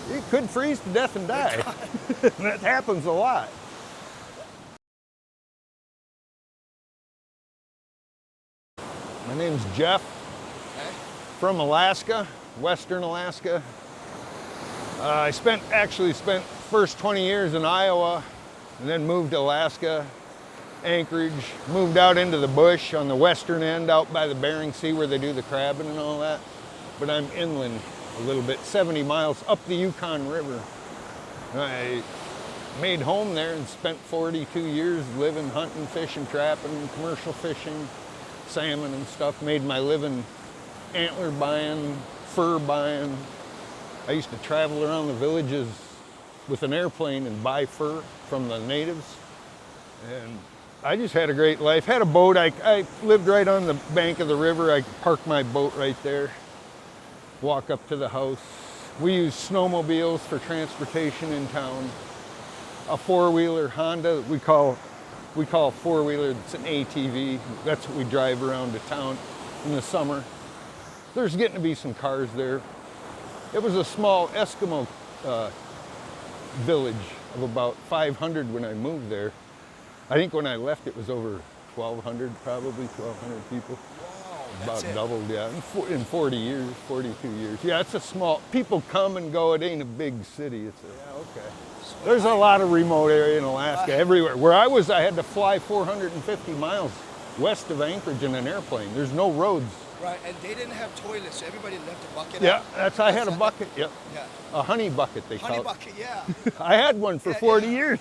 You could freeze to death and die. That happens a lot. My name's Jeff, from Alaska, Western Alaska. I actually spent first 20 years in Iowa, and then moved to Alaska, Anchorage, moved out into the bush on the western end, out by the Bering Sea where they do the crabbing and all that. But I'm inland a little bit, 70 miles up the Yukon River. I made home there and spent 42 years living, hunting, fishing, trapping, commercial fishing, salmon and stuff. Made my living antler buying, fur buying. I used to travel around the villages with an airplane and buy fur from the natives. And I just had a great life. Had a boat. I lived right on the bank of the river. I parked my boat right there, walk up to the house. We use snowmobiles for transportation in town. A four-wheeler Honda, we call a four-wheeler, it's an ATV. That's what we drive around to town in the summer. There's getting to be some cars there. It was a small Eskimo village of about 500 when I moved there. I think when I left it was over 1,200, probably 1,200 people. Wow, about doubled, yeah, in 40 years, 42 years. Yeah, it's a small, people come and go, it ain't a big city. It's a, yeah, okay. So there's a lot of remote area in Alaska, everywhere. Where I was, I had to fly 450 miles west of Anchorage in an airplane. There's no roads. Right, and they didn't have toilets, so everybody left a bucket Yeah, out. I had a bucket, yep. Yeah. A honey bucket, they call it. Honey bucket, yeah. I had one for 40 years.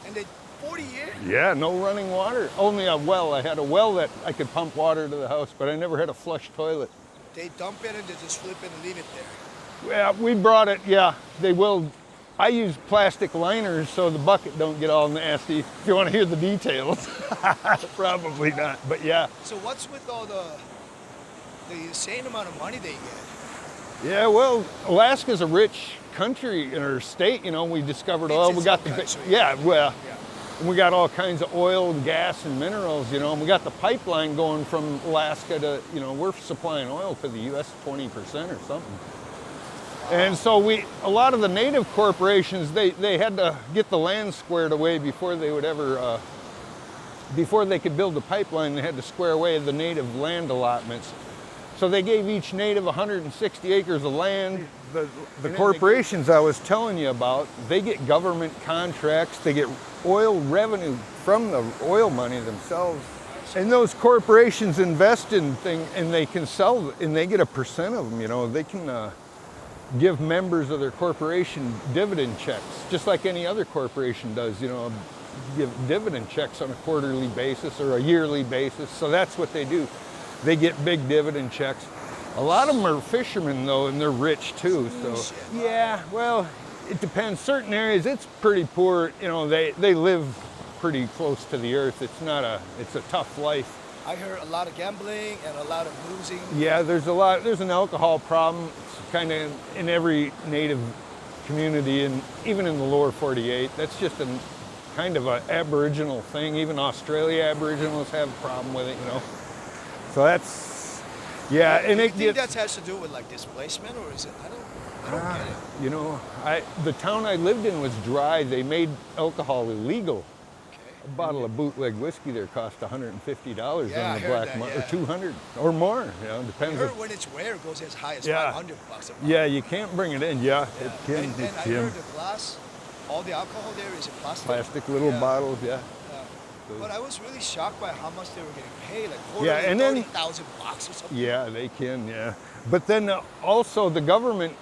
And they, 40 years? Yeah, no running water. Only a well. I had a well that I could pump water to the house, but I never had a flush toilet. They dump it and they just flip it and leave it there. Yeah, we brought it, yeah, they will. I use plastic liners so the bucket don't get all nasty. If you want to hear the details, probably not, but yeah. So what's with all the insane amount of money they get? Yeah, well, Alaska's a rich country in our state, you know, we discovered oil. We got the, yeah, well, we got all kinds of oil and gas and minerals, you know, and we got the pipeline going from Alaska to, you know, we're supplying oil to the U.S. 20% or something. And so a lot of the native corporations, they had to get the land squared away before they would ever, before they could build the pipeline, they had to square away the native land allotments. So they gave each native 160 acres of land. The corporations I was telling you about, they get government contracts, they get oil revenue from the oil money themselves. And those corporations invest in things and they can sell, and they get a percent of them, you know, they can give members of their corporation dividend checks, just like any other corporation does, you know, give dividend checks on a quarterly basis or a yearly basis. So that's what they do. They get big dividend checks. A lot of them are fishermen though, and they're rich too. So yeah, well, it depends. Certain areas, it's pretty poor. You know, they live pretty close to the earth. It's a tough life. I heard a lot of gambling and a lot of boozing. Yeah, there's an alcohol problem. It's kind of in every native community, and even in the lower 48. That's just a kind of an Aboriginal thing. Even Australia Aboriginals have a problem with it, you know. So that's, yeah, and do you think that has to do with like displacement, or is it? I don't get it. You know, the town I lived in was dry. They made alcohol illegal. Okay. A bottle of bootleg whiskey there cost $150 on the black market, or 200 or more. You know, depends. I heard when it's rare, it goes as high as $500 a bottle. Yeah, you can't bring it in. Yeah, it can. And I heard the glass, all the alcohol there is in plastic. Plastic little bottles, yeah. But I was really shocked by how much they were getting paid, like $30,000 or something. Yeah, they can, yeah. But then also the government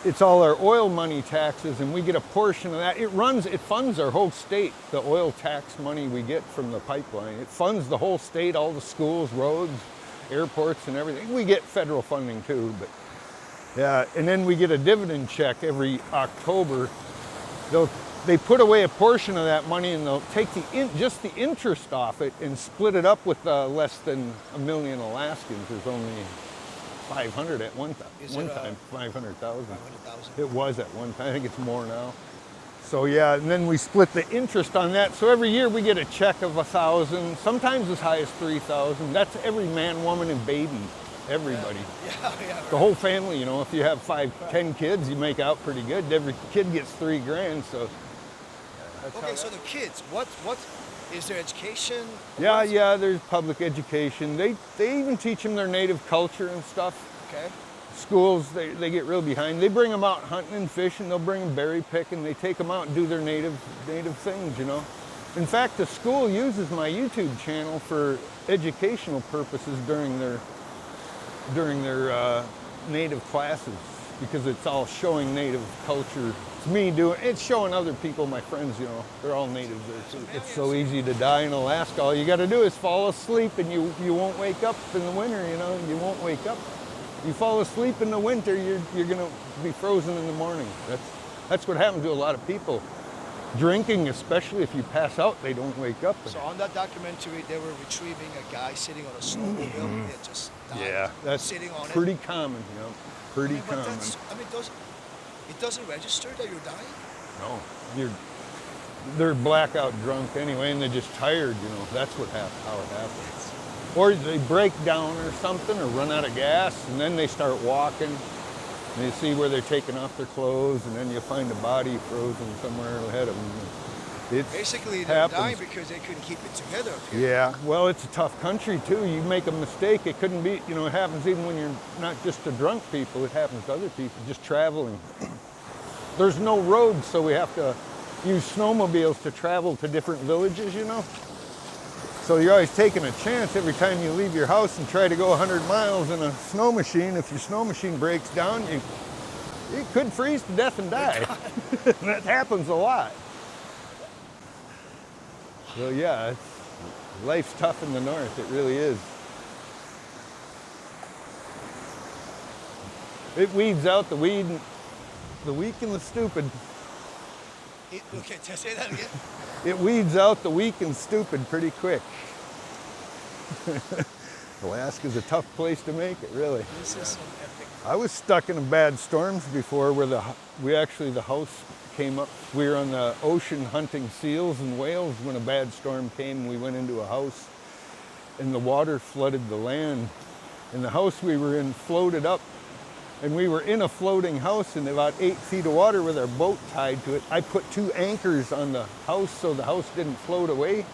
it's all our oil money taxes, and we get a portion of that. It funds our whole state, the oil tax money we get from the pipeline. It funds the whole state, all the schools, roads, airports, and everything. We get federal funding too, but yeah, and then we get a dividend check every October. They put away a portion of that money and they'll take just the interest off it and split it up with less than 1 million Alaskans. There's only 500 at one time, 500,000. It was at one time, I think it's more now. So yeah, and then we split the interest on that. So every year we get a check of 1,000, sometimes as high as 3,000. That's every man, woman, and baby everybody. Yeah, The whole family, you know, if you have 5, 10 kids, you make out pretty good. Every kid gets $3,000, so. That's Okay, so the kids, what is their education? Yeah, there's public education. They even teach them their native culture and stuff. Okay. Schools, they get real behind. They bring them out hunting and fishing. They'll bring them berry picking. They take them out and do their native things, you know. In fact, the school uses my YouTube channel for educational purposes during their native classes, because it's all showing native culture. It's me doing, it's showing other people, my friends, you know, they're all native there. It's so easy to die in Alaska. All you got to do is fall asleep, and you won't wake up in the winter, you know. You won't wake up. You fall asleep in the winter, you're going to be frozen in the morning. That's what happens to a lot of people. Drinking, especially if you pass out, they don't wake up. So on that documentary, they were retrieving a guy sitting on a snowmobile that just died. Yeah, that's sitting on pretty common, you know, pretty common. It doesn't register that you're dying? No, they're blackout drunk anyway, and they're just tired, you know. That's how it happens. Or they break down or something, or run out of gas, and then they start walking. And you see where they're taking off their clothes, and then you find a body frozen somewhere ahead of them. Basically, they're dying because they couldn't keep it together up here. Yeah, well, it's a tough country too. You make a mistake, it couldn't be, you know, it happens even when you're not just to drunk people, it happens to other people just traveling. There's no roads, so we have to use snowmobiles to travel to different villages, you know. So you're always taking a chance every time you leave your house and try to go 100 miles in a snow machine. If your snow machine breaks down, you could freeze to death and die. That happens a lot. So yeah, life's tough in the north, it really is. It weeds out the weak and the stupid. Okay, say that again. It weeds out the weak and stupid pretty quick. Alaska's a tough place to make it, really. This is some epic. I was stuck in bad storms before where the house came up. We were on the ocean hunting seals and whales when a bad storm came. We went into a house and the water flooded the land. And the house we were in floated up. And we were in a floating house in about 8 feet of water with our boat tied to it. I put 2 anchors on the house so the house didn't float away.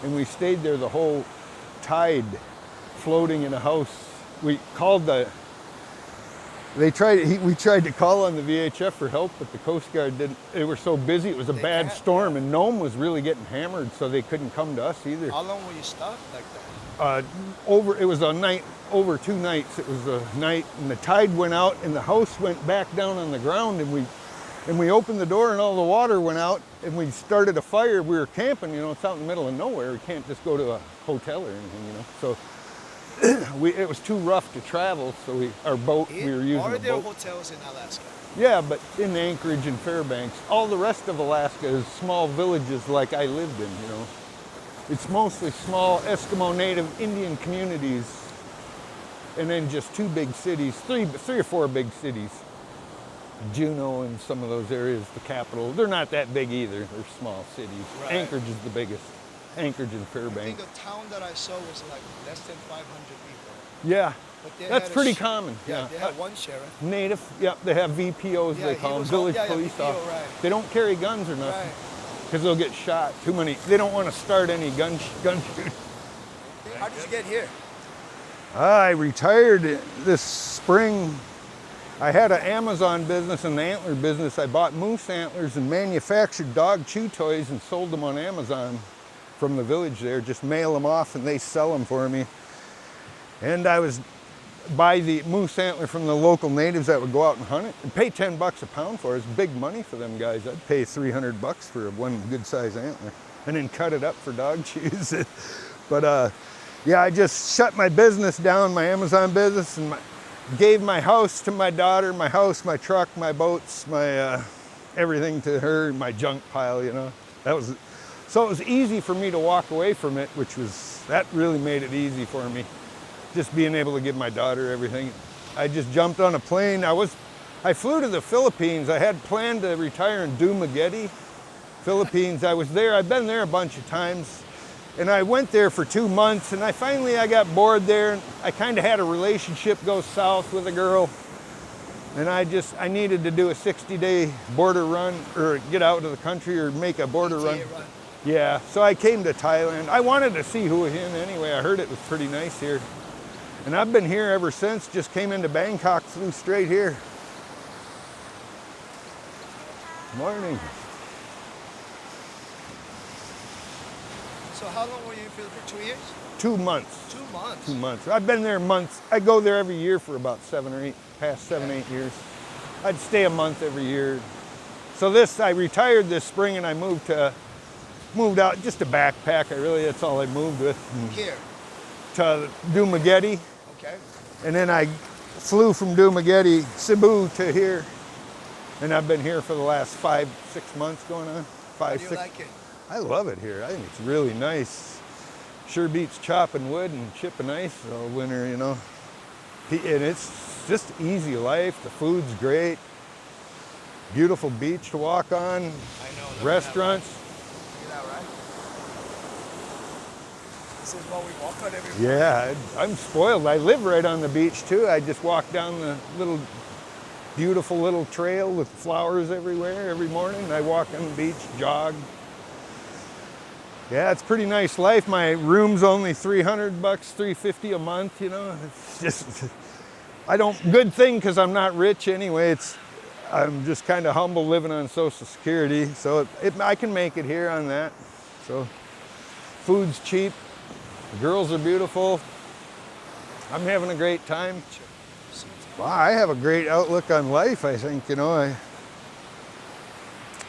And we stayed there the whole tide, floating in a house. We called we tried to call on the VHF for help, but the Coast Guard didn't. They were so busy, it was a bad storm, and Nome was really getting hammered, so they couldn't come to us either. How long were you stuck like that? It was a night, over 2 nights. It was a night, and the tide went out, and the house went back down on the ground, and we opened the door, and all the water went out, and we started a fire. We were camping, you know, it's out in the middle of nowhere. We can't just go to a hotel or anything, you know. So it was too rough to travel, so we were using a boat. Are there hotels in Alaska? Yeah, but in Anchorage and Fairbanks. All the rest of Alaska is small villages like I lived in, you know. It's mostly small Eskimo Native Indian communities, and then just 2 big cities, three or four big cities. Juneau and some of those areas, the capital. They're not that big either. They're small cities. Right. Anchorage is the biggest. Anchorage and Fairbanks. I think the town that I saw was like less than 500 people. Yeah, that's pretty common. Yeah, they have one sheriff. Native, yeah, they have VPOs, they call them, village police officers. Right. They don't carry guns or nothing, because they'll get shot. Too many, they don't want to start any gun shooting. How did you get here? I retired this spring. I had an Amazon business and an antler business. I bought moose antlers and manufactured dog chew toys and sold them on Amazon from the village there. Just mail them off and they sell them for me. And I was buy the moose antler from the local natives that would go out and hunt it and pay $10 a pound for it. It's big money for them guys. I'd pay $300 for one good size antler and then cut it up for dog chews. But yeah, I just shut my business down, my Amazon business, and gave my house to my daughter, my house, my truck, my boats, my everything to her, my junk pile, you know. So it was easy for me to walk away from it, that really made it easy for me. Just being able to give my daughter everything. I just jumped on a plane. I flew to the Philippines. I had planned to retire in Dumaguete, Philippines. I was there, I've been there a bunch of times. And I went there for 2 months, and I got bored there, and I kind of had a relationship go south with a girl. And I needed to do a 60-day border run, or get out of the country, or make a border run. Yeah, so I came to Thailand. I wanted to see Hua Hin anyway. I heard it was pretty nice here. And I've been here ever since, just came into Bangkok, flew straight here. Morning. So how long were you in Philippines? For 2 years? 2 months. 2 months? 2 months. I've been there months. I go there every year for about 7, 8 years. I'd stay a month every year. So I retired this spring, and I moved out, just a backpack. That's all I moved with. Here? To Dumaguete. Okay. And then I flew from Dumaguete, Cebu, to here. And I've been here for the last 5, 6 months going on. How do you like it? I love it here. I think it's really nice. Sure beats chopping wood and chipping ice all winter, you know. And it's just easy life. The food's great. Beautiful beach to walk on. I know. Restaurants. Look at that, right? This is what we walk on every morning. Yeah, I'm spoiled. I live right on the beach too. I just walk down the beautiful little trail with flowers everywhere every morning. I walk on the beach, jog. Yeah, it's a pretty nice life. My room's only $300, $350 a month, you know. It's just, good thing because I'm not rich anyway. I'm just kind of humble living on Social Security. So I can make it here on that. So food's cheap. The girls are beautiful. I'm having a great time. Wow, I have a great outlook on life, I think, you know.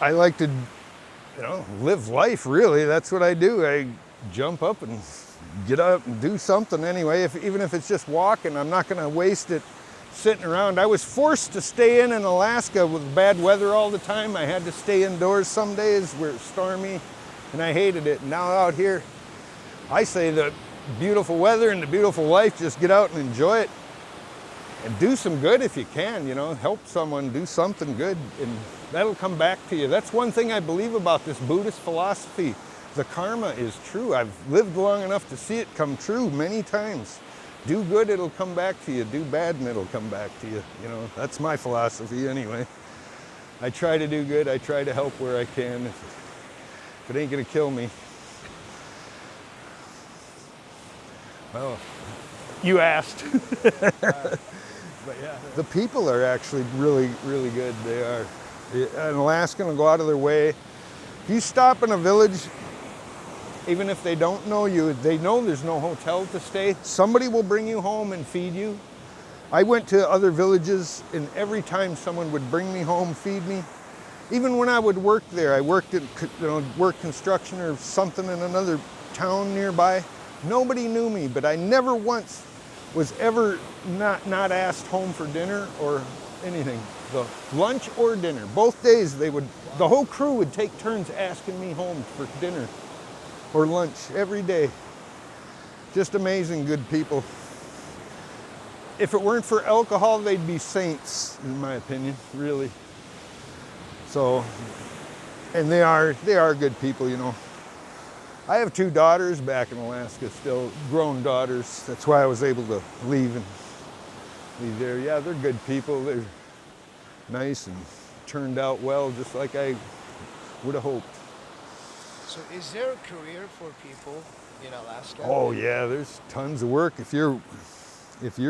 I like to, live life, really. That's what I do. I jump up and get up and do something anyway. Even if it's just walking, I'm not going to waste it sitting around. I was forced to stay in Alaska with bad weather all the time. I had to stay indoors some days where it's stormy, and I hated it. Now out here, I say the beautiful weather and the beautiful life, just get out and enjoy it. And do some good if you can, help someone, do something good, and that'll come back to you. That's one thing I believe about this Buddhist philosophy. The karma is true. I've lived long enough to see it come true many times. Do good, it'll come back to you. Do bad, and it'll come back to you. That's my philosophy anyway. I try to do good. I try to help where I can. If it ain't gonna kill me. Well, you asked. But yeah, the people are actually really, really good. They are. An Alaskan will go out of their way. If you stop in a village, even if they don't know you, they know there's no hotel to stay. Somebody will bring you home and feed you. I went to other villages, and every time someone would bring me home, feed me. Even when I would work there, I worked at work construction or something in another town nearby. Nobody knew me, but I never once was ever not asked home for dinner or anything. The lunch or dinner, both days the whole crew would take turns asking me home for dinner or lunch every day. Just amazing good people. If it weren't for alcohol, they'd be saints, in my opinion, really. So, and they are good people, I have 2 daughters back in Alaska, still grown daughters. That's why I was able to leave there. Yeah, they're good people. They're nice and turned out well, just like I would have hoped. So is there a career for people in Alaska? Oh yeah, there's tons of work. If you're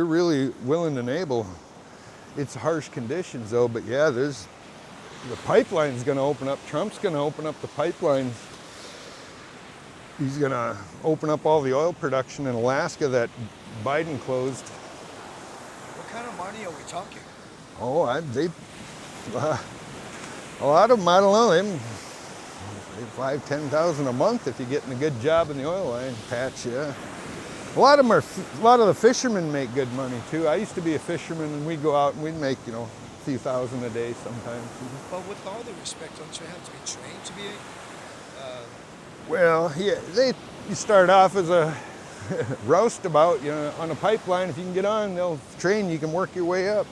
really willing and able. It's harsh conditions though, but yeah, the pipeline's gonna open up. Trump's gonna open up the pipelines. He's going to open up all the oil production in Alaska that Biden closed. What kind of money are we talking? Oh, a lot of them, I don't know, they $5,000, $10,000 a month if you're getting a good job in the oil line patch, yeah. A lot of the fishermen make good money too. I used to be a fisherman, and we'd go out and we'd make, a few thousand a day sometimes. But with all the respect, don't you have to be trained to be Well, yeah, you start off as a roustabout, on a pipeline. If you can get on, they'll train you. You can work your way up.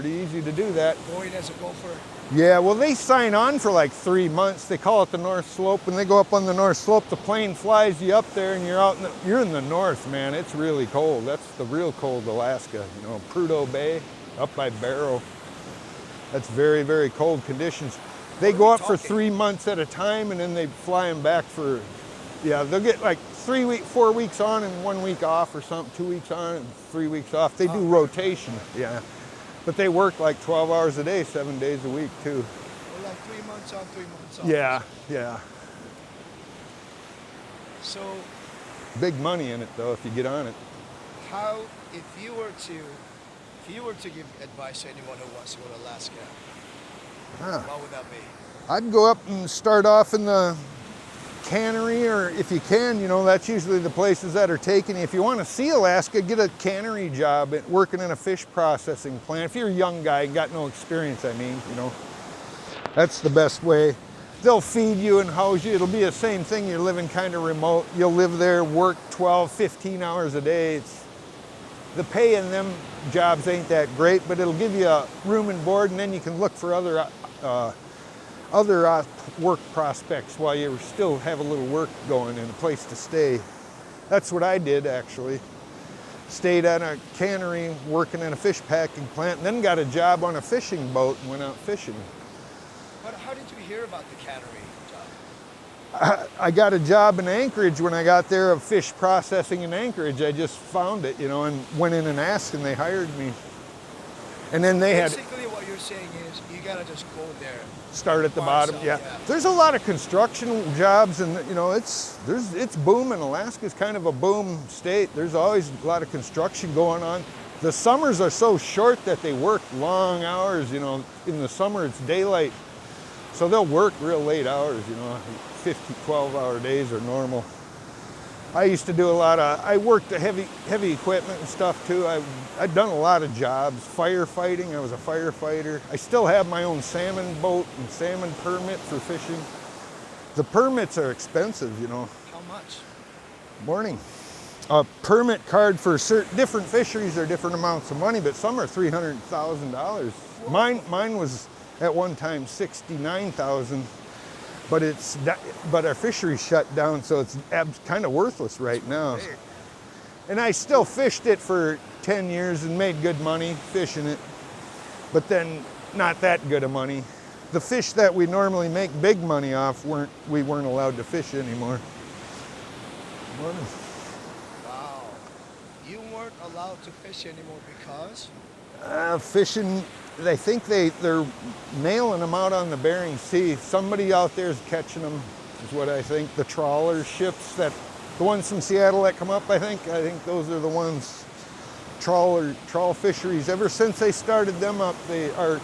Pretty easy to do that. Going as a gopher. Yeah, well, they sign on for like 3 months. They call it the North Slope. When they go up on the North Slope, the plane flies you up there, and you're in the north, man. It's really cold. That's the real cold Alaska. You know, Prudhoe Bay, up by Barrow. That's very, very cold conditions. They go up for 3 months at a time, and then they fly them back for, yeah, they'll get like 4 weeks on and 1 week off or something, 2 weeks on and 3 weeks off. They do rotation, yeah. But they work like 12 hours a day, 7 days a week too. Well, like 3 months on, 3 months off. Yeah, yeah. So big money in it though if you get on it. How, if you were to give advice to anyone who wants to go to Alaska, what would that be? I'd go up and start off in the cannery, or if you can, you know, that's usually the places that are taking you. If you want to see Alaska, get a cannery job at working in a fish processing plant. If you're a young guy and got no experience, I mean, you know, that's the best way. They'll feed you and house you. It'll be the same thing. You're living kind of remote. You'll live there, work 12, 15 hours a day. The pay in them jobs ain't that great, but it'll give you a room and board, and then you can look for other work prospects while you still have a little work going and a place to stay. That's what I did actually. Stayed at a cannery working in a fish packing plant, and then got a job on a fishing boat and went out fishing. But how did you hear about the cannery job? I got a job in Anchorage when I got there of fish processing in Anchorage. I just found it, you know, and went in and asked, and they hired me. And then they had... Basically what you're saying is you gotta just go there. Start at the bottom, yeah. There's a lot of construction jobs, and you know, it's booming. Alaska's kind of a boom state. There's always a lot of construction going on. The summers are so short that they work long hours, you know. In the summer it's daylight, so they'll work real late hours, you know. 50, 12-hour days are normal. I used to do I worked the heavy equipment and stuff too. I'd done a lot of jobs, firefighting, I was a firefighter. I still have my own salmon boat and salmon permit for fishing. The permits are expensive, you know. How much? Morning. A permit card for different fisheries are different amounts of money, but some are $300,000. Mine was at one time $69,000. But our fishery shut down, so it's kind of worthless right now. And I still fished it for 10 years and made good money fishing it, but then not that good of money. The fish that we normally make big money off, we weren't allowed to fish anymore. Wow. You weren't allowed to fish anymore because? Fishing, they think they're nailing them out on the Bering Sea. Somebody out there is catching them, is what I think. The trawler ships, the ones from Seattle that come up, I think those are the ones. Trawl fisheries. Ever since they started them up, our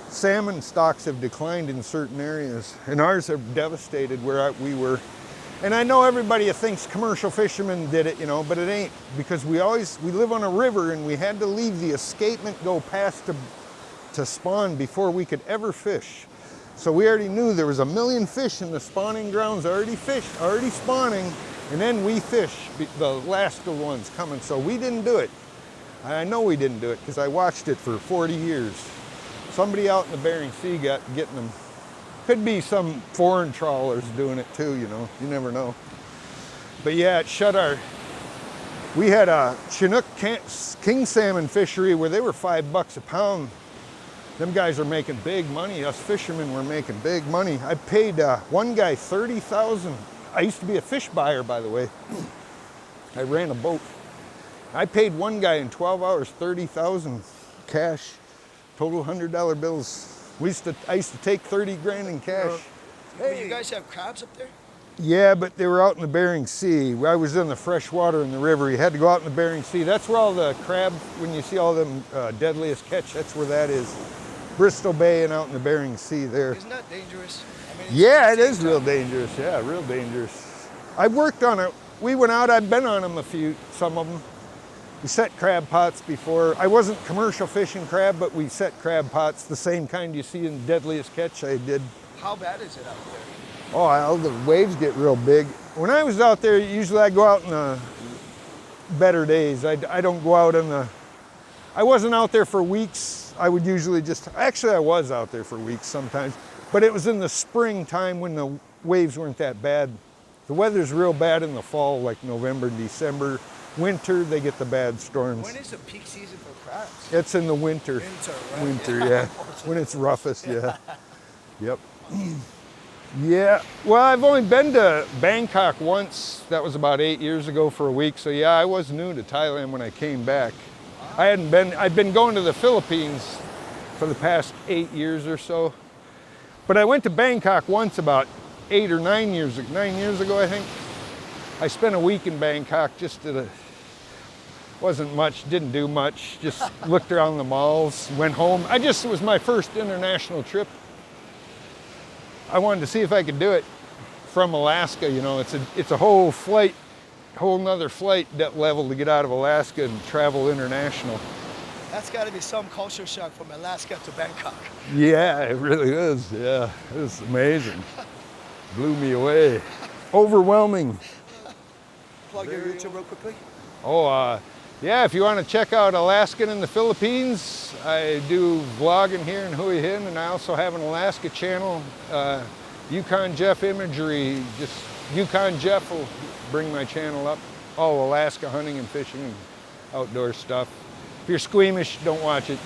salmon stocks have declined in certain areas, and ours are devastated where we were. And I know everybody thinks commercial fishermen did it, you know, but it ain't, because we live on a river, and we had to leave the escapement go past to spawn before we could ever fish. So we already knew there was 1 million fish in the spawning grounds already spawning, and then we fish the last of the ones coming. So we didn't do it. I know we didn't do it because I watched it for 40 years. Somebody out in the Bering Sea getting them. Could be some foreign trawlers doing it too, you know, you never know. But yeah, it shut we had a Chinook king salmon fishery where they were $5 a pound. Them guys are making big money. Us fishermen were making big money. I paid one guy $30,000. I used to be a fish buyer, by the way. I ran a boat. I paid one guy in 12 hours $30,000 cash, total $100 bills. I used to take 30 grand in cash. Hey. You guys have crabs up there? Yeah, but they were out in the Bering Sea. I was in the fresh water in the river. You had to go out in the Bering Sea. That's where all the crab, when you see all them deadliest catch, that's where that is. Bristol Bay and out in the Bering Sea there. Isn't that dangerous? I mean, yeah, it is real dangerous. Yeah, real dangerous. I worked on it. We went out, I've been on them some of them. We set crab pots before. I wasn't commercial fishing crab, but we set crab pots, the same kind you see in Deadliest Catch I did. How bad is it out there? Oh, the waves get real big. When I was out there, usually I go out in the better days. I don't go out I wasn't out there for weeks I would usually just, actually I was out there for weeks sometimes, but it was in the springtime when the waves weren't that bad. The weather's real bad in the fall, like November, December. Winter, they get the bad storms. When is the peak season for crabs? It's in the winter. Winter, right? Winter, yeah. When it's roughest, yeah. Yep. Yeah, well, I've only been to Bangkok once. That was about 8 years ago for a week. So yeah, I was new to Thailand when I came back. I'd been going to the Philippines for the past 8 years or so. But I went to Bangkok once about 8 or 9 years ago, I think. I spent a week in Bangkok, just wasn't much, didn't do much, just looked around the malls, went home. It was my first international trip. I wanted to see if I could do it from Alaska. You know, it's a whole nother flight level to get out of Alaska and travel international. That's got to be some culture shock from Alaska to Bangkok. Yeah, it really is. Yeah, it was amazing. Blew me away. Overwhelming. Plug your YouTube real quickly. Oh, yeah, if you want to check out Alaskan in the Philippines, I do vlogging here in Hua Hin, and I also have an Alaska channel, YukonJeff imagery. Just YukonJeff will bring my channel up. All Alaska hunting and fishing and outdoor stuff. If you're squeamish, don't watch it.